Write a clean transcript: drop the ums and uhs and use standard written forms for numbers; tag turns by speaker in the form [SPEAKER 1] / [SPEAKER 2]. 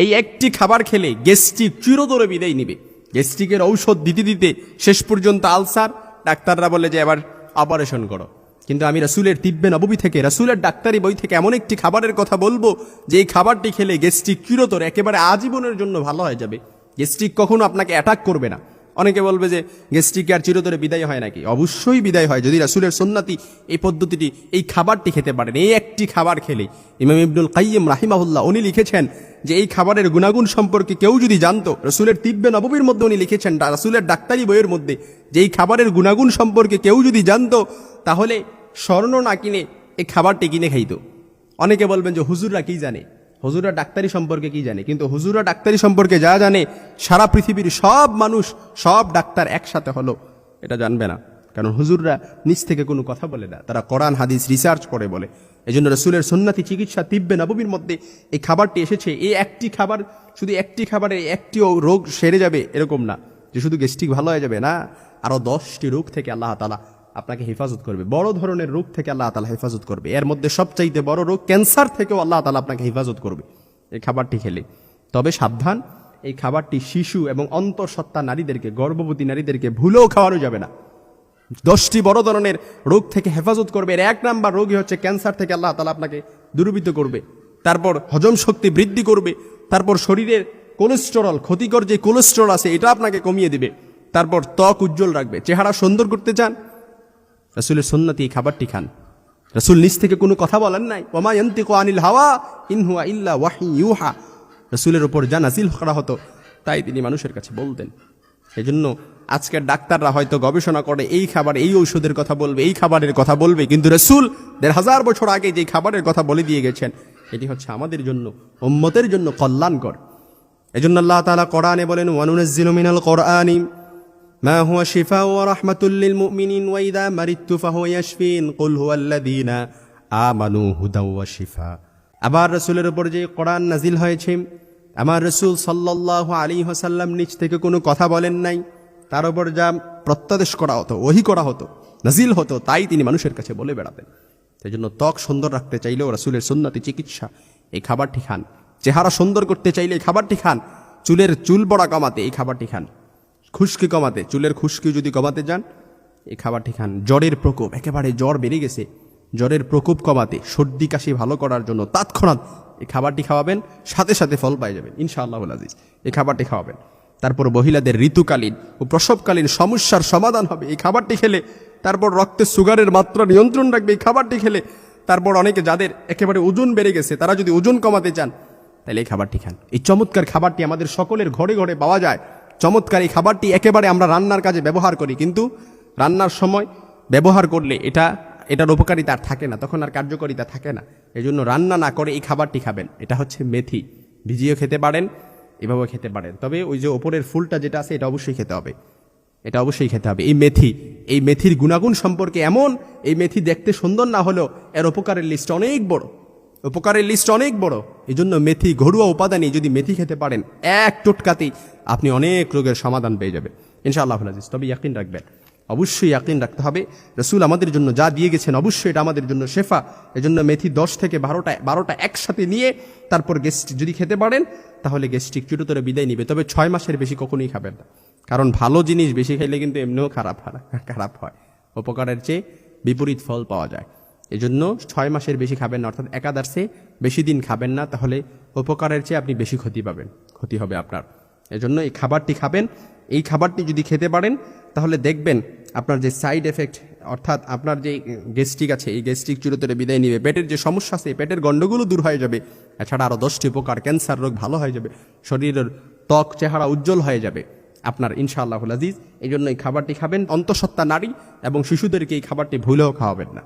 [SPEAKER 1] এই একটি খাবার খেলে গ্যাস্ট্রিক চিরতরে বিদায় নিবে। গ্যাস্ট্রিকের ঔষধ দিতে দিতে শেষ পর্যন্ত আলসার, ডাক্তাররা বলে যে এবার অপারেশন করো। কিন্তু আমি রাসূলের তিব্বে নববী থেকে, রাসূলের ডাক্তারি বই থেকে এমন একটি খাবারের কথা বলবো যে এই খাবারটি খেলে গ্যাস্ট্রিক চিরতরে একেবারে আজীবনের জন্য ভালো হয়ে যাবে। গ্যাস্ট্রিক কখনো আপনাকে অ্যাটাক করবে না। অনেকে বলবে যে গ্যাস্ট্রিক আর চিরতরে বিদায় হয় নাকি? অবশ্যই বিদায় হয় যদি রাসূলের সুন্নতি এই পদ্ধতিটি, এই খাবারটি খেতে পারেন। এই একটি খাবার খেলে ইমাম ইবনুল কাইয়্যিম রাহিমাহুল্লাহ উনি লিখেছেন যে এই খাবারের গুণাগুণ সম্পর্কে কেউ যদি জানতো, রাসূলের তিব্বে নববীর মধ্যে উনি লিখেছেন, রাসূলের ডাক্তারি বইয়ের মধ্যে, যে এই খাবারের গুণাগুণ সম্পর্কে কেউ যদি জানতো তাহলে স্বর্ণ না কিনে এই খাবারটি কিনে খাইতো। অনেকে বলবেন যে হুজুররা কি জানে, হুজুররা ডাক্তারি সম্পর্কে কি জানে? কিন্তু হুজুররা ডাক্তারি সম্পর্কে যা জানে সারা পৃথিবীর সব মানুষ, সব ডাক্তার একসাথে হলো এটা জানবে না। কারণ হুজুররা নিজ থেকে কোনো কথা বলে না, তারা কোরআন হাদিস রিসার্চ করে বলে। এই জন্য রাসূলের সুন্নতি চিকিৎসা তিব্বে নববীর মধ্যে এই খাবারটি এসেছে। এই একটি খাবার, শুধু একটি খাবারে একটিও রোগ সেরে যাবে এরকম না, যে শুধু গ্যাস্ট্রিক ভালো হয়ে যাবে না, আরো 10টি রোগ থেকে আল্লাহ তাআলা আপনাকে হেফাজত করবে। বড় ধরনের রোগ থেকে আল্লাহ তাআলা হেফাজত করবে। এর মধ্যে সবচাইতে বড় রোগ ক্যান্সার থেকেও আল্লাহ তাআলা আপনাকে হেফাজত করবে এই খাবারটি খেলে। তবে সাবধান, এই খাবারটি শিশু এবং অন্তঃসত্ত্বা নারীদেরকে, গর্ভবতী নারীদেরকে ভুলেও খাওয়ানো যাবে না। 10টি বড় ধরনের রোগ থেকে হেফাজত করবে। এর 1 নাম্বার রোগই হচ্ছে ক্যান্সার থেকে আল্লাহ তাআলা আপনাকে দূরীভূত করবে। তারপর হজম শক্তি বৃদ্ধি করবে। তারপর শরীরের কোলেস্টেরল, ক্ষতিকর যে কোলেস্টেরল আছে এটা আপনাকে কমিয়ে দিবে। তারপর ত্বক উজ্জ্বল রাখবে। চেহারা সুন্দর করতে চান, রাসূলের সুন্নতি এই খাবারটি খান। রাসূল নিজ থেকে কোনো কথা বলেন নাই, ওমা ইয়ানতিকু আনিল হাওয়া ইন হুয়া ইল্লা ওয়াহী ইউহা। রাসূলের উপর যা নাজিল করা হতো তাই তিনি মানুষের কাছে বলতেন। এজন্য আজকের ডাক্তাররা হয়তো গবেষণা করে এই খাবার, এই ঔষধের কথা বলবে, এই খাবারের কথা বলবে, কিন্তু রাসূল ১৫০০ বছর আগে যে খাবারের কথা বলে দিয়ে গেছেন এটি হচ্ছে আমাদের জন্য, উম্মতের জন্য কল্যাণকর। এজন্য আল্লাহ তাআলা কোরআনে বলেন, ওয়ানুনাজ্জিলু মিনাল কোরআনি মা হুয়া শিফাউ ওয়া রাহমাতুল লিল মুমিনিন ওয়া ইযা মারিদতু ফাহুয়া ইয়াশফিন কুল হুয়াল্লাযীনা আমানু হুদাও ওয়া শিফা। আবার রাসূলের উপর যে কোরআন নাজিল হয়েছে, আমার রাসূল সাল্লাল্লাহু আলাইহি ওয়াসাল্লাম নিজ থেকে কোনো কথা বলেন নাই, তার উপর যা প্রত্যাদেশ করা হতো, ওহী করা হতো, নাজিল হতো, তাই তিনি মানুষের কাছে বলে বেড়াতেন। সেই জন্য ত্বক সুন্দর রাখতে চাইলেও রাসূলের সুন্নতি চিকিৎসা এই খাবারটি খান। চেহারা সুন্দর করতে চাইলে এই খাবারটি খান। চুল বড়া কমাতে এই খাবারটি খান। খুশকি কমাতে, চুলের খুশকি যদি কমাতে যান এই খাবারটি খান। জ্বরের প্রকোপ, একেবারে জ্বর বেড়ে গেছে, জ্বরের প্রকোপ কমাতে, সর্দি কাশি ভালো করার জন্য তৎক্ষণাৎ এই খাবারটি খাওয়াবেন, সাথে সাথে ফল পাই যাবেন ইনশাআল্লাহুল আজিজ। এই খাবারটি খাওয়াবেন। তারপর মহিলাদের ঋতুকালীন ও প্রসবকালীন সমস্যার সমাধান হবে এই খাবারটি খেলে। তারপর রক্তে সুগারের মাত্রা নিয়ন্ত্রণ রাখবে এই খাবারটি খেলে। তারপর অনেকে যাদের একেবারে ওজন বেড়ে গেছে, তারা যদি ওজন কমাতে চান তাহলে এই খাবারটি খান। এই চমৎকার খাবারটি আমাদের সকলের ঘরে ঘরে পাওয়া যায়। চমৎকার এই খাবারটি একেবারে আমরা রান্নার কাজে ব্যবহার করি, কিন্তু রান্নার সময় ব্যবহার করলে এটার উপকারিতা আর থাকে না, তখন আর কার্যকারিতা থাকে না। এই জন্য রান্না না করে এই খাবারটি খাবেন। এটা হচ্ছে মেথি, ভিজিয়ে খেতে পারেন, এভাবে খেতে পারেন। তবে ওই যে ওপরের ফুলটা যেটা আছে এটা অবশ্যই খেতে হবে, এটা অবশ্যই খেতে হবে। এই মেথির গুণাগুণ সম্পর্কে এমন, এই মেথি দেখতে সুন্দর না হলেও এর উপকারের লিস্ট অনেক বড়, উপকারের লিস্ট অনেক বড়। এই জন্য মেথি, ঘরোয়া উপাদানে যদি মেথি খেতে পারেন, এক টোটকাতেই আপনি অনেক রোগের সমাধান পেয়ে যাবেন ইনশাআল্লাহুল আজিজ। তবে ইয়াকিন রাখবেন, অবশ্যই ইয়াকিন রাখতে হবে, রাসূল আমাদের জন্য যা দিয়ে গেছেন অবশ্যই এটা আমাদের জন্য শেফা। এজন্য মেথি 10 থেকে 12টা একসাথে নিয়ে তারপর গ্যাস্ট্রিক যদি খেতে পারেন তাহলে গ্যাস্ট্রিক চিরতরে বিদায় নিবে। তবে 6 মাসের বেশি কখনোই খাবেন না, কারণ ভালো জিনিস বেশি খাইলে কিন্তু এমনিও খারাপ হয়, উপকারের চেয়ে বিপরীত ফল পাওয়া যায়। এজন্য 6 মাসের বেশি খাবেন না, অর্থাৎ একাদার্সে বেশি দিন খাবেন না, তাহলে উপকারের চেয়ে আপনি বেশি ক্ষতি পাবেন, ক্ষতি হবে আপনার। এজন্য এই খাবারটি খাবেন। এই খাবারটি যদি খেতে পারেন তাহলে দেখবেন আপনার যে সাইড এফেক্ট, অর্থাৎ আপনার যে গ্যাস্ট্রিক আছে এই গ্যাস্ট্রিক চিরতরে বিদায় নিবে, পেটের যে সমস্যা আছে পেটের গন্ডগোলও দূর হয়ে যাবে। এছাড়া আরও 10টি উপকার, ক্যান্সার রোগ ভালো হয়ে যাবে, শরীরের ত্বক চেহারা উজ্জ্বল হয়ে যাবে আপনার ইনশাআল্লাহুল আজিজ। এই জন্য এই খাবারটি খাবেন। অন্তঃসত্ত্বা নারী এবং শিশুদেরকে এই খাবারটি ভুলেও খাওয়াবেন না।